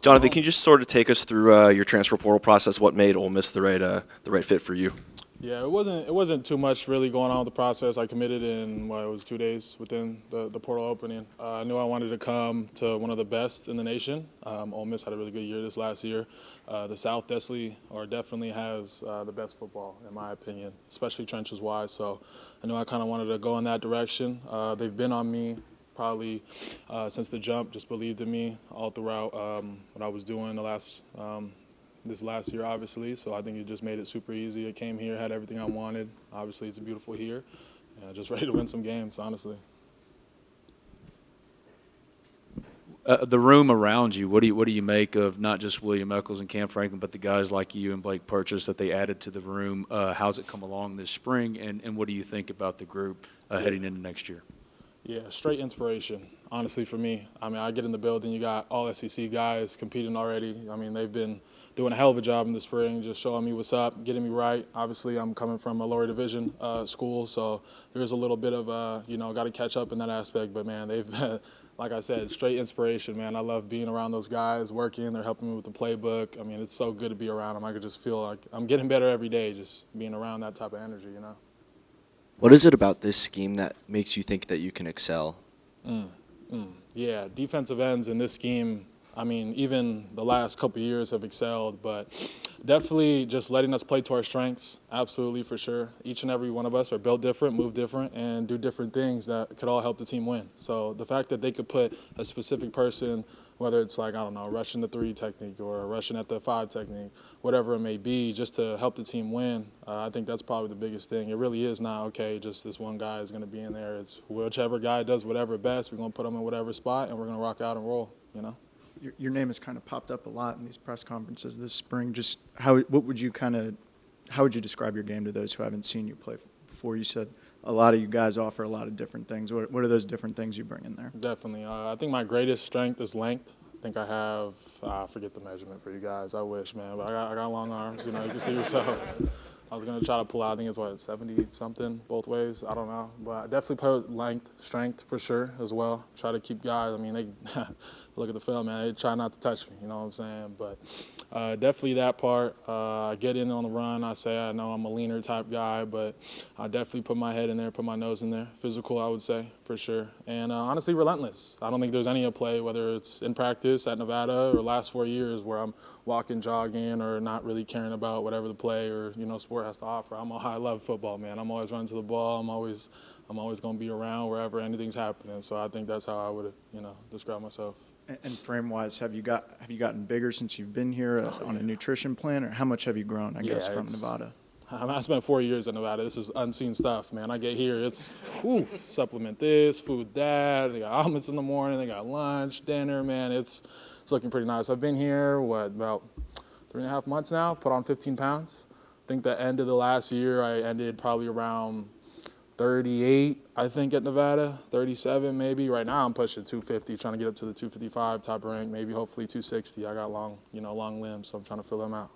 Jonathan, can you just sort of take us through your transfer portal process? What made Ole Miss the right fit for you? Yeah, it wasn't too much really going on with the process. I committed in it was 2 days within the portal opening. I knew I wanted to come to one of the best in the nation. Ole Miss had a really good year this last year. The South definitely has the best football in my opinion, especially trenches wise. So I knew I kind of wanted to go in that direction. They've been on me probably since the jump, just believed in me all throughout what I was doing this last year, obviously. So I think it just made it super easy. I came here, had everything I wanted. Obviously, it's beautiful here. Just ready to win some games, honestly. The room around you, what do you make of not just William Eccles and Cam Franklin, but the guys like you and Blake Purchase that they added to the room? How's it come along this spring, and what do you think about the group heading into next year? Yeah, straight inspiration, honestly, for me. I mean, I get in the building, you got all SEC guys competing already. I mean, they've been doing a hell of a job in the spring, just showing me what's up, getting me right. Obviously, I'm coming from a lower division school, so there's a little bit of, got to catch up in that aspect. But, man, they've been, like I said, straight inspiration, man. I love being around those guys, working. They're helping me with the playbook. I mean, it's so good to be around them. I could just feel like I'm getting better every day just being around that type of energy, What is it about this scheme that makes you think that you can excel? Yeah, defensive ends in this scheme, I mean, even the last couple of years have excelled, but definitely just letting us play to our strengths, absolutely, for sure. Each and every one of us are built different, move different, and do different things that could all help the team win. So the fact that they could put a specific person, whether it's like, I don't know, rushing the 3 technique or rushing at the 5 technique, whatever it may be, just to help the team win, I think that's probably the biggest thing. It really is not, okay, just this one guy is going to be in there. It's whichever guy does whatever best, we're going to put him in whatever spot, and we're going to rock out and roll, Your name has kind of popped up a lot in these press conferences this spring. Just how would you describe your game to those who haven't seen you play before? You said a lot of you guys offer a lot of different things. What are those different things you bring in there? Definitely. I think my greatest strength is length. I think I have, I forget the measurement for you guys. I wish, man, but I got long arms. You can see yourself. I was going to try to pull out, I think it's 70-something both ways. I don't know. But I definitely play with length, strength for sure as well. Try to keep guys, I mean, they look at the film, man, they try not to touch me, you know what I'm saying? But definitely that part. I get in on the run. I say I know I'm a leaner type guy, but I definitely put my head in there, put my nose in there. Physical, I would say, for sure. And honestly, relentless. I don't think there's any play, whether it's in practice at Nevada or last 4 years, where I'm walking, jogging, or not really caring about whatever the play or, sport has to offer. I love football, man. I'm always running to the ball. I'm always going to be around wherever anything's happening. So I think that's how I would, describe myself. And frame-wise, have you gotten bigger since you've been here on a nutrition plan, or how much have you grown, I guess, from Nevada? I spent 4 years in Nevada. This is unseen stuff, man. I get here, it's supplement this, food that. They got omelets in the morning. They got lunch, dinner, man. It's looking pretty nice. I've been here, about 3.5 months now, put on 15 pounds. I think the end of the last year, I ended probably around 38, I think, at Nevada, 37 maybe. Right now I'm pushing 250, trying to get up to the 255 type rank, maybe hopefully 260. I got long limbs, so I'm trying to fill them out.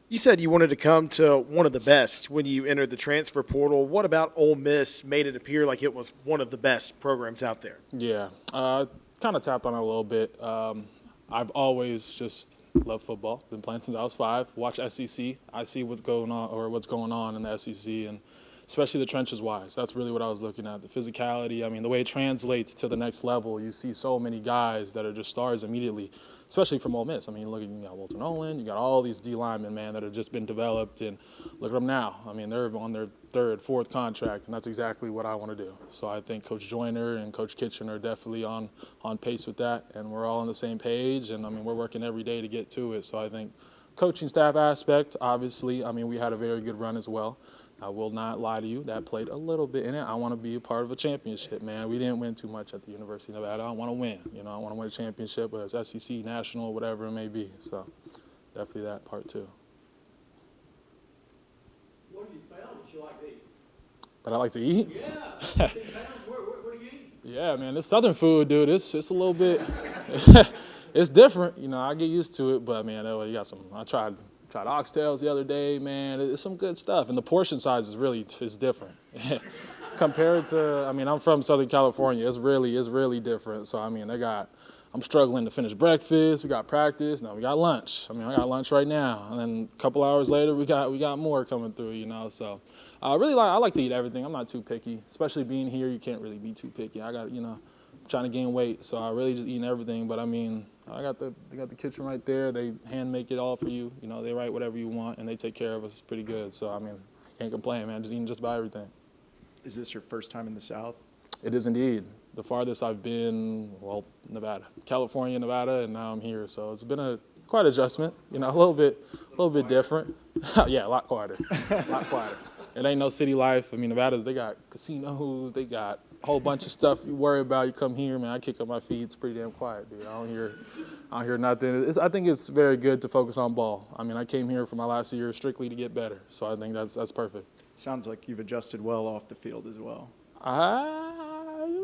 You said you wanted to come to one of the best when you entered the transfer portal. What about Ole Miss made it appear like it was one of the best programs out there? Yeah, kind of tapped on it a little bit. I've always just loved football. Been playing since I was 5. Watch SEC. I see what's going on in the SEC, and especially the trenches wise. That's really what I was looking at. The physicality, I mean, the way it translates to the next level. You see so many guys that are just stars immediately, especially from Ole Miss. I mean, you got Walter Nolan, you got all these D linemen, man, that have just been developed, and look at them now. I mean, they're on their 3rd, 4th contract, and that's exactly what I want to do. So I think Coach Joyner and Coach Kitchen are definitely on pace with that, and we're all on the same page, and I mean, we're working every day to get to it. So I think coaching staff aspect, obviously, I mean, we had a very good run as well. I will not lie to you, that played a little bit in it. I want to be a part of a championship, man. We didn't win too much at the University of Nevada. I want to win. I want to win a championship, whether it's SEC, national, whatever it may be. So definitely that part too. What have you found that you like to eat? That I like to eat? Yeah, 15 pounds. What do you eat? Yeah, man, this Southern food, dude, it's a little bit, it's different. I get used to it, but, man, you got I tried oxtails the other day, man. It's some good stuff, and the portion size is different compared to. I mean, I'm from Southern California. It's really different. So I mean, I I'm struggling to finish breakfast. We got practice. Now we got lunch. I mean, I got lunch right now, and then a couple hours later, we got more coming through. You know, so I like to eat everything. I'm not too picky, especially being here. You can't really be too picky. I'm trying to gain weight, so I really just eating everything. But I mean, they got the kitchen right there. They hand make it all for you. You know, they write whatever you want, and they take care of us pretty good. So I mean, can't complain, man. Just eating just about everything. Is this your first time in the South? It is indeed. The farthest I've been, well, Nevada, California, Nevada, and now I'm here. So it's been quite adjustment. You know, a little bit different. Yeah, a lot quieter. A lot quieter. It ain't no city life. I mean, they got casinos, they got a whole bunch of stuff you worry about. You come here, man, I kick up my feet. It's pretty damn quiet, dude. I don't hear nothing. I think it's very good to focus on ball. I mean, I came here for my last year strictly to get better. So I think that's perfect. Sounds like you've adjusted well off the field as well.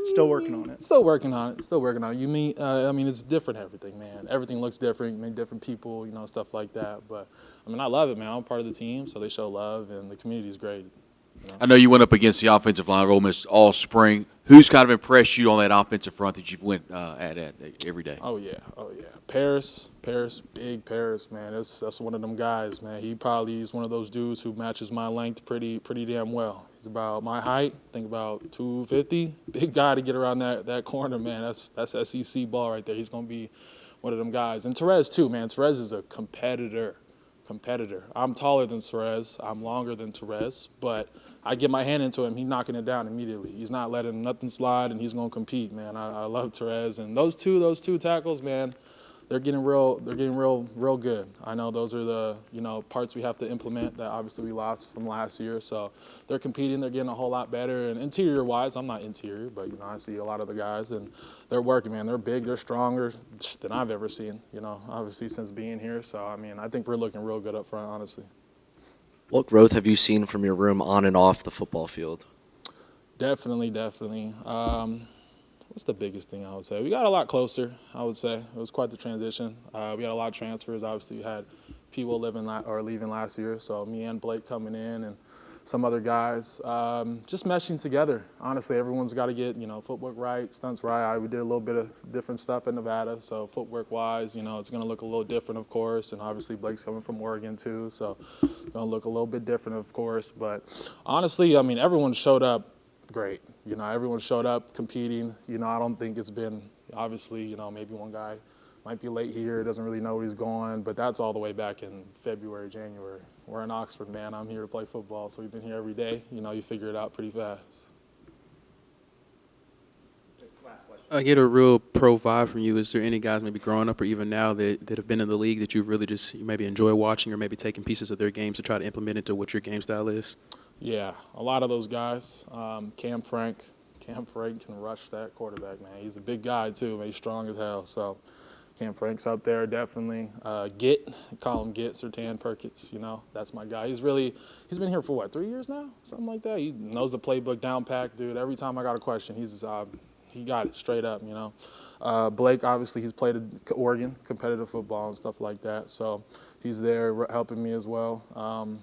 Still working on it. Still working on it. You mean, I mean, it's different, everything, man. Everything looks different. You meet different people, you know, stuff like that. But, I mean, I love it, man. I'm part of the team, so they show love, and the community is great. You know? I know you went up against the offensive line of Ole Miss all spring. Who's kind of impressed you on that offensive front that you've went at every day? Oh, yeah. Paris, big Paris, man. That's one of them guys, man. He probably is one of those dudes who matches my length pretty damn well. He's about my height, I think about 250. Big guy to get around that corner, man. That's SEC ball right there. He's going to be one of them guys. And Therese, too, man. Therese is a competitor. I'm taller than Therese. I'm longer than Therese. But I get my hand into him, he's knocking it down immediately. He's not letting nothing slide, and he's going to compete, man. I love Therese. And those two tackles, man, they're getting real good. I know those are the, you know, parts we have to implement that obviously we lost from last year. So they're competing, they're getting a whole lot better. And interior-wise, I'm not interior, but, you know, I see a lot of the guys, and they're working, man. They're big, they're stronger than I've ever seen, you know, obviously since being here. So, I mean, I think we're looking real good up front, honestly. What growth have you seen from your room on and off the football field? Definitely. What's the biggest thing I would say? We got a lot closer, I would say. It was quite the transition. We had a lot of transfers. Obviously, we had people leaving last year, so me and Blake coming in and some other guys. Just meshing together. Honestly, everyone's got to get, you know, footwork right, stunts right. We did a little bit of different stuff in Nevada, so footwork-wise, you know, it's going to look a little different, of course, and obviously Blake's coming from Oregon, too, so it's going to look a little bit different, of course. But honestly, I mean, everyone showed up great. You know, everyone showed up competing. You know, I don't think it's been, obviously, you know, maybe one guy might be late here, doesn't really know where he's going, but that's all the way back in February, January. We're in Oxford, man. I'm here to play football, so we've been here every day. You know, you figure it out pretty fast. I get a real pro vibe from you. Is there any guys maybe growing up or even now that have been in the league that you really just maybe enjoy watching, or maybe taking pieces of their games to try to implement into what your game style is? Yeah, a lot of those guys. Cam Frank can rush that quarterback, man. He's a big guy, too, man. He's strong as hell. So Cam Frank's up there, definitely. Git, call him Git, Sertan Perkins, you know. That's my guy. He's been here for, 3 years now? Something like that. He knows the playbook down pat, dude. Every time I got a question, he got it straight up, you know. Blake, obviously, he's played at Oregon, competitive football and stuff like that. So he's there helping me as well.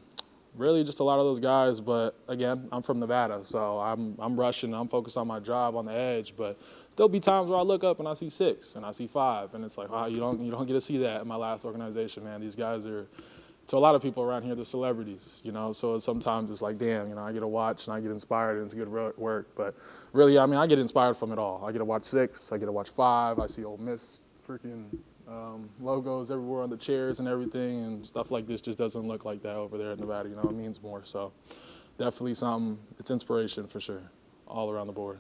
Really just a lot of those guys, but again, I'm from Nevada, so I'm rushing. I'm focused on my job on the edge, but there'll be times where I look up and I see 6 and I see 5, and it's like, wow, you don't get to see that in my last organization, man. These guys are, to a lot of people around here, they're celebrities, you know. So sometimes it's like, damn, you know, I get to watch and I get inspired and it's good work. But really, I mean, I get inspired from it all. I get to watch 6, I get to watch 5. I see Ole Miss freaking logos everywhere on the chairs and everything, and stuff like this just doesn't look like that over there in Nevada. You know, it means more. So definitely something. It's inspiration for sure, all around the board.